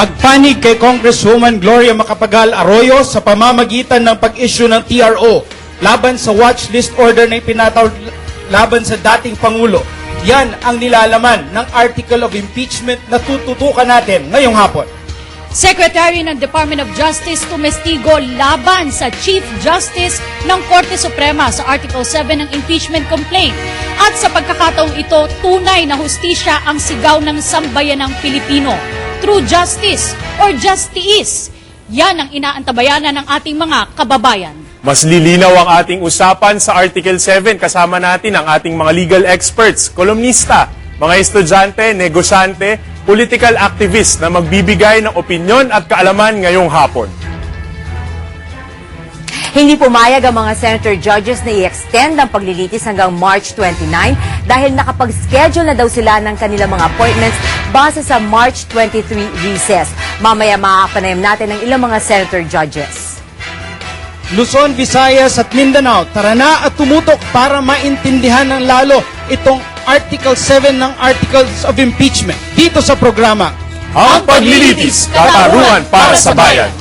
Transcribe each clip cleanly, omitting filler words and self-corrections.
Pagpanig kay Congresswoman Gloria Macapagal Arroyo sa pamamagitan ng pag-issue ng TRO laban sa watchlist order na ipinatawag laban sa dating Pangulo. Yan ang nilalaman ng article of impeachment na tututukan natin ngayong hapon. Secretary ng Department of Justice tumestigo laban sa Chief Justice ng Korte Suprema sa Article 7 ng impeachment complaint. At sa pagkakataong ito, tunay na hustisya ang sigaw ng sambayanang Pilipino. True justice or justice, yan ang inaantabayanan ng ating mga kababayan. Mas lilinaw ang ating usapan sa Article 7. Kasama natin ang ating mga legal experts, kolumnista, mga estudyante, negosyante, political activist na magbibigay ng opinyon at kaalaman ngayong hapon. Hindi pumayag ang mga senator judges na i-extend ang paglilitis hanggang March 29 dahil nakapag-schedule na daw sila ng kanilang mga appointments base sa March 23 recess. Mamaya makakapanayam natin ng ilang mga senator judges. Luzon, Visayas at Mindanao, tara na at tumutok para maintindihan ng lalo itong Article 7 ng Articles of Impeachment dito sa programa Ang paglilitis, katarungan para sa bayan.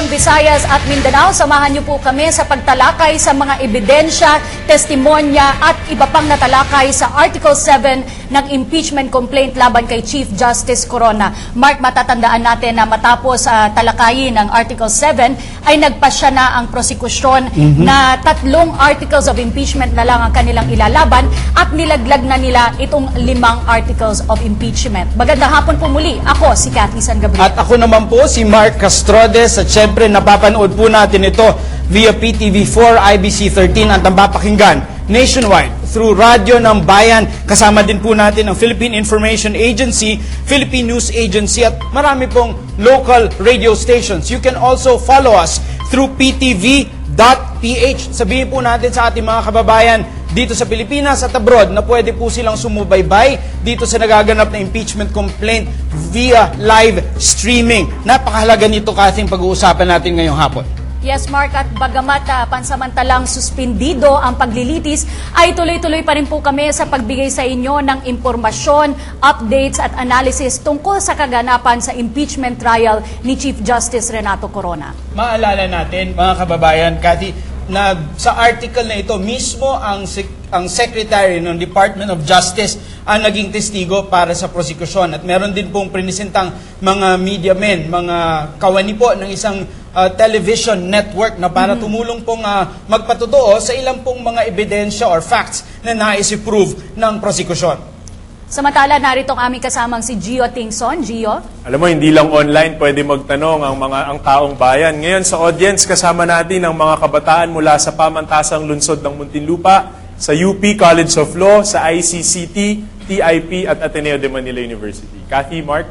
Visayas at Mindanao, samahan niyo po kami sa pagtalakay sa mga ebidensya, testimonya at iba pang natalakay sa Article 7 ng impeachment complaint laban kay Chief Justice Corona. Mark, matatandaan natin na matapos talakayin ng Article 7 ay nagpasya na ang prosekusyon na 3 articles of impeachment na lang ang kanilang ilalaban at nilaglag na nila itong 5 articles of impeachment. Magandang hapon po muli. Ako si Cathy San Gabriel. At ako naman po si Mark Castrodes at syempre napapanood po natin ito via PTV4, IBC 13 at napapakinggan nationwide through Radyo ng Bayan. Kasama din po natin ang Philippine Information Agency, Philippine News Agency at marami pong local radio stations. You can also follow us through ptv.ph. Sabihin po natin sa ating mga kababayan dito sa Pilipinas at abroad na pwede po silang sumubaybay dito sa nagaganap na impeachment complaint via live streaming. Napakahalaga nito kasing pag-uusapan natin ngayong hapon. Yes, Mark, at bagamat pansamantalang suspindido ang paglilitis, ay tuloy-tuloy pa rin po kami sa pagbigay sa inyo ng impormasyon, updates at analysis tungkol sa kaganapan sa impeachment trial ni Chief Justice Renato Corona. Maalala natin, mga kababayan, Cathy, na sa article na ito, mismo ang Secretary ng Department of Justice ang naging testigo para sa prosekusyon. At meron din pong prinisintang mga media men, mga kawani po ng isang television network na para tumulong pong magpatotoo sa ilang pong mga ebidensya or facts na nais-prove ng prosekusyon. Samantala, narito ang aming kasamang si Gio Tingson. Gio? Alam mo, hindi lang online pwede magtanong ang taong bayan. Ngayon sa audience, kasama natin ang mga kabataan mula sa pamantasang lungsod ng Muntinlupa, sa UP College of Law, sa ICCT, TIP at Ateneo de Manila University. Cathy, Mark?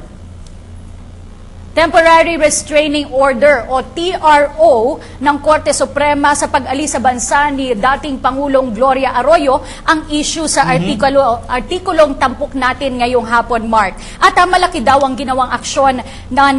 Temporary Restraining Order o TRO ng Korte Suprema sa pag-alis sa bansa ni dating Pangulong Gloria Arroyo ang issue sa artikulong tampok natin ngayong hapon, Mark. At malaki daw ang ginawang aksyon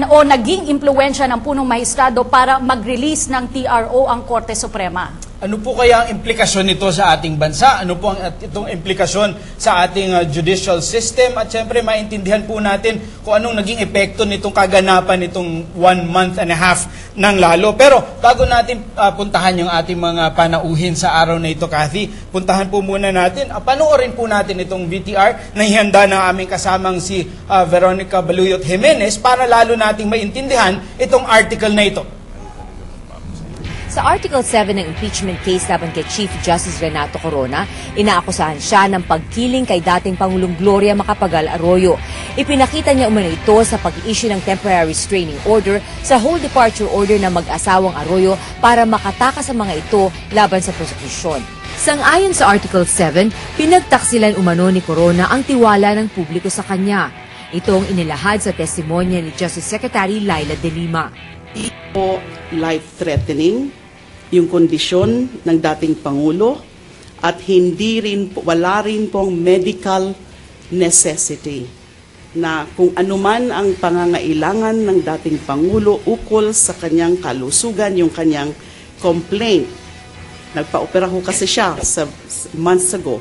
o naging impluwensya ng punong mahistrado para mag-release ng TRO ang Korte Suprema. Ano po kaya ang implikasyon nito sa ating bansa? Ano po ang itong implikasyon sa ating judicial system? At syempre, maintindihan po natin kung anong naging epekto nitong kaganapan nitong 1 month and a half ng lalo. Pero bago natin puntahan yung ating mga panauhin sa araw na ito, Kathy, puntahan po muna natin, panoorin po natin itong VTR na ihanda ng aming kasamang si Veronica Baluyot Jimenez para lalo nating maintindihan itong article na ito. Sa Article 7 ng impeachment case laban kay Chief Justice Renato Corona, inaakusahan siya ng pagkiling kay dating Pangulong Gloria Macapagal Arroyo. Ipinakita niya umano ito sa pag-issue ng temporary restraining order sa whole departure order ng mag-asawang Arroyo para makatakas sa mga ito laban sa prosekusyon. Sang-ayon sa Article 7, pinagtaksilan umano ni Corona ang tiwala ng publiko sa kanya. Ito ang inilahad sa testimonya ni Justice Secretary Laila De Lima. Po life-threatening yung kondisyon ng dating Pangulo at wala rin pong medical necessity na kung anuman ang pangangailangan ng dating Pangulo ukol sa kanyang kalusugan, yung kanyang complaint. Nagpa-opera ho kasi siya sa months ago,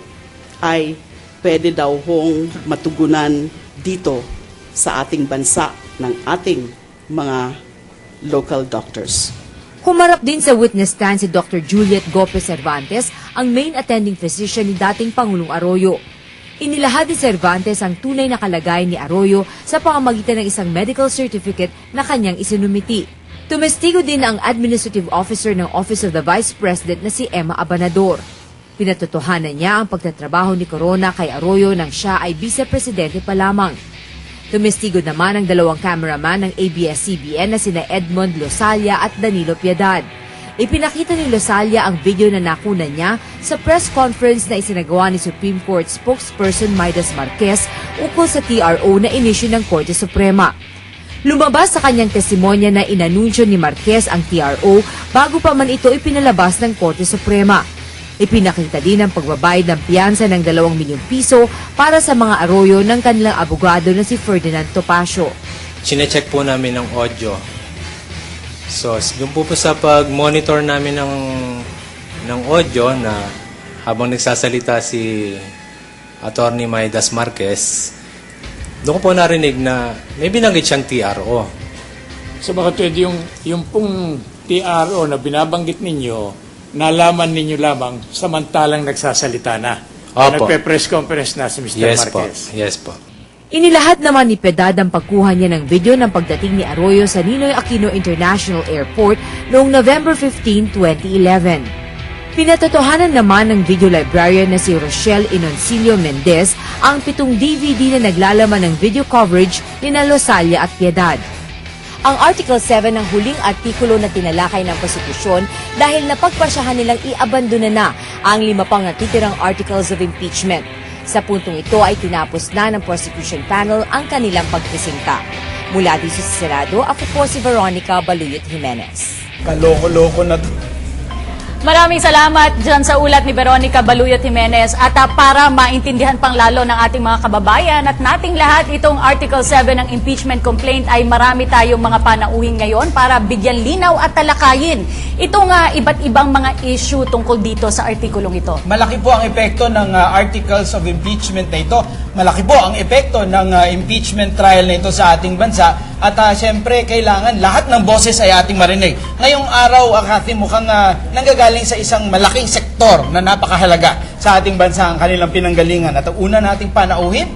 ay pwede daw hong matugunan dito sa ating bansa ng ating mga local doctors. Humarap din sa witness stand si Dr. Juliet Gopez Cervantes, ang main attending physician ni dating Pangulong Arroyo. Inilahad ni Cervantes ang tunay na kalagayan ni Arroyo sa pamamagitan ng isang medical certificate na kanyang isinumiti. Tumestigo din ang administrative officer ng Office of the Vice President na si Emma Abanador. Pinatotohanan niya ang pagtatrabaho ni Corona kay Arroyo nang siya ay vice-presidente pa lamang. Tumestigo naman ang dalawang cameraman ng ABS-CBN na sina Edmond Losalia at Danilo Piedad. Ipinakita ni Losalia ang video na nakunan niya sa press conference na isinagawa ni Supreme Court spokesperson Maidas Marquez ukol sa TRO na inisyu ng Korte Suprema. Lumabas sa kanyang testimonya na inanunsyo ni Marquez ang TRO bago pa man ito ipinalabas ng Korte Suprema. Ipinakita din ang pagbabayad ng piyansa ng 2 milyong piso para sa mga Arroyo ng kanilang abogado na si Ferdinand Topacio. Sinecheck po namin ang audio. So, yung po sa pag-monitor namin ng audio na habang nagsasalita si Attorney Maidas Marquez, doon ko po narinig na may binanggit siyang TRO. So baka pwede yung pong TRO na binabanggit ninyo, nalaman ninyo lamang samantalang nagsasalita na. Opo. Nagpe-press conference na si Mr. Marquez. Yes po. Inilahad naman ni Piedad ang pagkuha niya ng video ng pagdating ni Arroyo sa Ninoy Aquino International Airport noong November 15, 2011. Pinatotohanan naman ng video librarian na si Rochelle Inoncilio Mendez ang 7 DVD na naglalaman ng video coverage ni Losalia at Piedad. Ang Article 7 ang huling artikulo na tinalakay ng prosekusyon dahil napagpasyahan nilang i-abandona na ang 5 pang natitirang articles of impeachment. Sa puntong ito ay tinapos na ng prosecution panel ang kanilang pagpresinta. Mula dito sa Senado, ako po si Veronica Baluyot Jimenez. Kaloko-loko na to. Maraming salamat dyan sa ulat ni Veronica Baluyot Jimenez at para maintindihan pang lalo ng ating mga kababayan at nating lahat itong Article 7 ng impeachment complaint ay marami tayong mga panauhin ngayon para bigyan linaw at talakayin itong iba't ibang mga issue tungkol dito sa artikulong ito. Malaki po ang epekto ng articles of impeachment na ito. Malaki po ang epekto ng impeachment trial na ito sa ating bansa. At siyempre, kailangan lahat ng boses ay ating marinig. Ngayong araw, Kathy, mukhang nanggagaling sa isang malaking sektor na napakahalaga sa ating bansa ang kanilang pinanggalingan. At ang una nating panauhin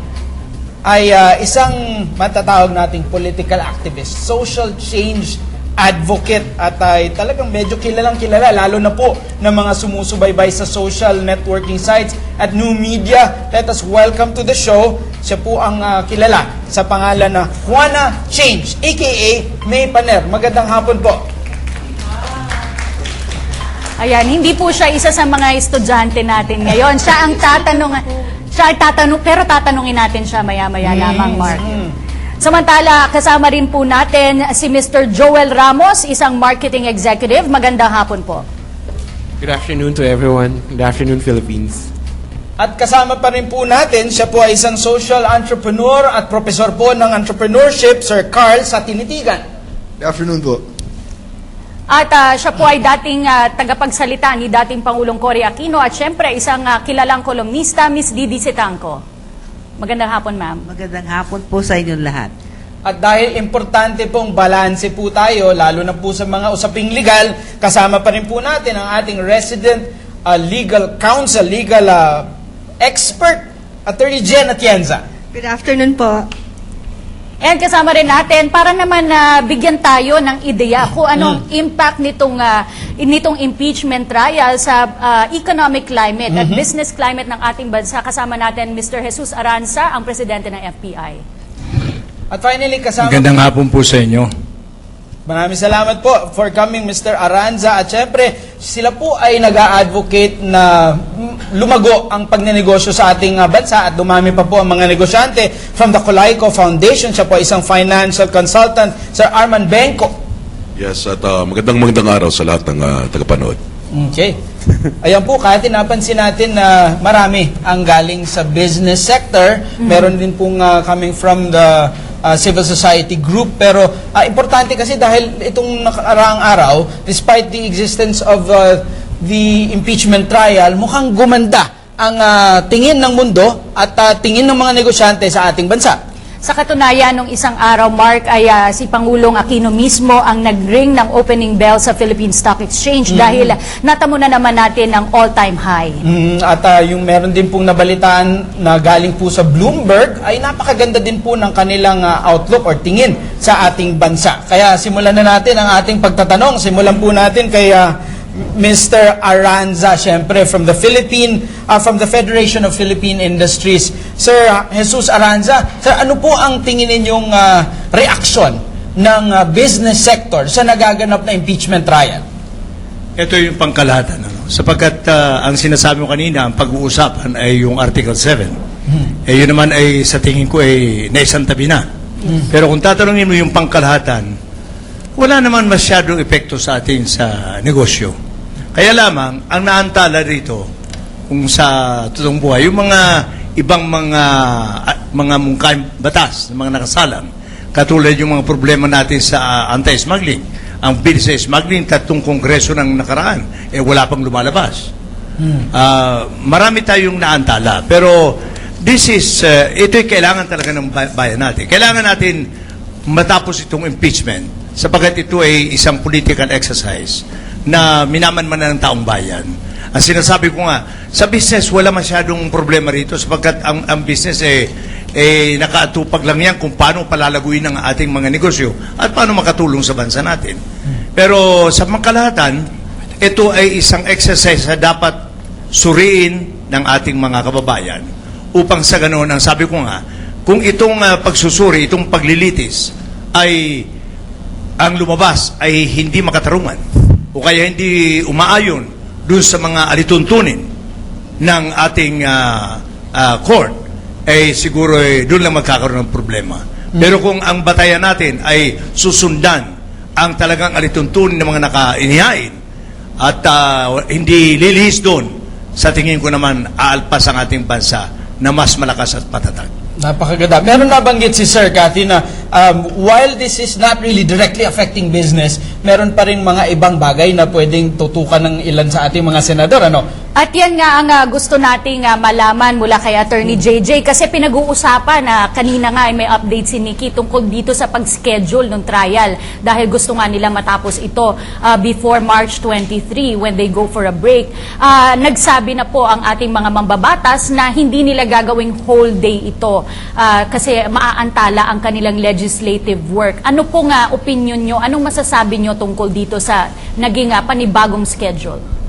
ay isang matatawag nating political activist, social change advocate at talagang medyo kilalang kilala lalo na po ng mga sumusubaybay sa social networking sites at new media. Let us welcome to the show, siya po ang kilala sa pangalan na Juana Change aka May Paner. Magandang hapon po. Ayan, hindi po siya isa sa mga estudyante natin ngayon. Siya ang tatanong, pero tatanungin natin siya maya-maya lamang, Mark. Samantala, kasama rin po natin si Mr. Joel Ramos, isang marketing executive. Magandang hapon po. Good afternoon to everyone. Good afternoon, Philippines. At kasama pa rin po natin, siya po ay isang social entrepreneur at profesor po ng entrepreneurship, Sir Carl sa Tinitigan. Good afternoon po. At siya po ay dating tagapagsalita ni dating Pangulong Cory Aquino at syempre isang kilalang kolumnista, Miss Didi Sitangco. Magandang hapon, ma'am. Magandang hapon po sa inyong lahat. At dahil importante pong balanse po tayo, lalo na po sa mga usaping legal, kasama pa rin po natin ang ating resident legal counsel, legal expert, Attorney Jen Atienza. Good afternoon po. And kasama rin natin para naman bigyan tayo ng ideya kung anong impact nitong impeachment trial sa economic climate at business climate ng ating bansa. Kasama natin Mr. Jesus Aranza, ang presidente ng FPI. At finally, kasama... Magandang hapon po sa inyo. Maraming salamat po for coming, Mr. Aranza. At syempre, sila po ay nag-a-advocate na lumago ang pagnenegosyo sa ating bansa at dumami pa po ang mga negosyante from the Colayco Foundation. Siya po ay isang financial consultant, Sir Arman Benco. Yes, at magandang araw sa lahat ng tagapanood. Okay. Ayan po, kahit napansin natin na marami ang galing sa business sector, meron din pong coming from the civil society group, pero importante kasi dahil itong nakaraang araw, despite the existence of the impeachment trial, mukhang gumanda ang tingin ng mundo at tingin ng mga negosyante sa ating bansa. Sa katunayan, nung isang araw, Mark, ay si Pangulong Aquino mismo ang nag-ring ng opening bell sa Philippine Stock Exchange dahil natamo na naman natin ang all-time high. At yung meron din pong nabalitaan na galing po sa Bloomberg ay napakaganda din po ng kanilang outlook or tingin sa ating bansa. Kaya simulan na natin ang ating pagtatanong. Simulan po natin kay Mr. Aranza, syempre from the Federation of Philippine Industries. Sir Jesus Aranza, sir, ano po ang tingin ninyong reaksyon ng business sector sa nagaganap na impeachment trial? Ito yung pangkalahatan. Sapagkat ang sinasabi mo kanina, ang pag-uusapan ay yung Article 7. Yun naman ay sa tingin ko ay naisantabi na. Pero kung tatanungin mo yung pangkalahatan, wala naman masyadong epekto sa atin sa negosyo. Kaya lamang, ang naantala rito, kung sa totoong buhay, yung mga ibang mga mungkahing batas, mga nakasalang, katulad yung mga problema natin sa anti-smuggling. Ang bill sa smuggling, 3 kongreso ng nakaraan, wala pang lumalabas. Marami tayong naantala. Pero ito'y kailangan talaga ng bayan natin. Kailangan natin matapos itong impeachment sapagkat ito ay isang political exercise na minamanmanan ng taong bayan. Ang sinasabi ko nga, sa business wala masyadong problema rito sapagkat ang business nakaatupag lang yan kung paano palalaguin ang ating mga negosyo at paano makatulong sa bansa natin. Pero sa pangkalahatan, ito ay isang exercise na dapat suriin ng ating mga kababayan upang sa ganoon, ang sabi ko nga, kung itong pagsusuri, itong paglilitis ay ang lumabas ay hindi makatarungan o kaya hindi umaayon dun sa mga alituntunin ng ating court, siguro dun lang magkakaroon ng problema. Pero kung ang batayan natin ay susundan ang talagang alituntunin ng mga nakainihain at hindi lilihis doon, sa tingin ko naman aalpas ang ating bansa na mas malakas at patatag. Napakaganda. Meron nabanggit si Sir Cathy na while this is not really directly affecting business, meron pa rin mga ibang bagay na pwedeng tutukan ng ilan sa ating mga senador. Ano? At yan nga ang gusto nating malaman mula kay Attorney JJ kasi pinag-uusapan na kanina nga ay may update si Nikki tungkol dito sa pag-schedule ng trial dahil gusto nga nila matapos ito before March 23 when they go for a break. Nagsabi na po ang ating mga mambabatas na hindi nila gagawing whole day ito kasi maaantala ang kanilang legislative work. Ano po nga opinion nyo? Anong masasabi nyo tungkol dito sa naging panibagong schedule?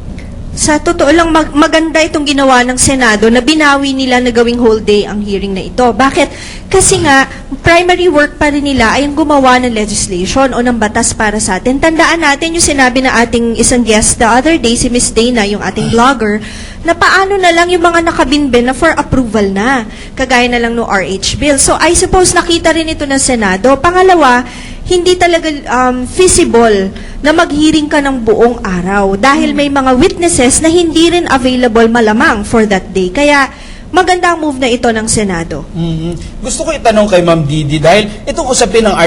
Sa totoo lang, maganda itong ginawa ng Senado na binawi nila na gawing whole day ang hearing na ito. Bakit? Kasi nga, primary work pa rin nila ay ang gumawa ng legislation o ng batas para sa atin. Tandaan natin yung sinabi na ating isang guest the other day, si Miss Dana, yung ating blogger, na paano na lang yung mga nakabinbin na for approval na. Kagaya na lang no RH bill. So, I suppose nakita rin ito ng Senado. Pangalawa, hindi talaga feasible na mag-hearing ka ng buong araw dahil may mga witnesses na hindi rin available malamang for that day. Kaya magandang move na ito ng Senado. Gusto ko itanong kay Ma'am Didi dahil itong usapin ng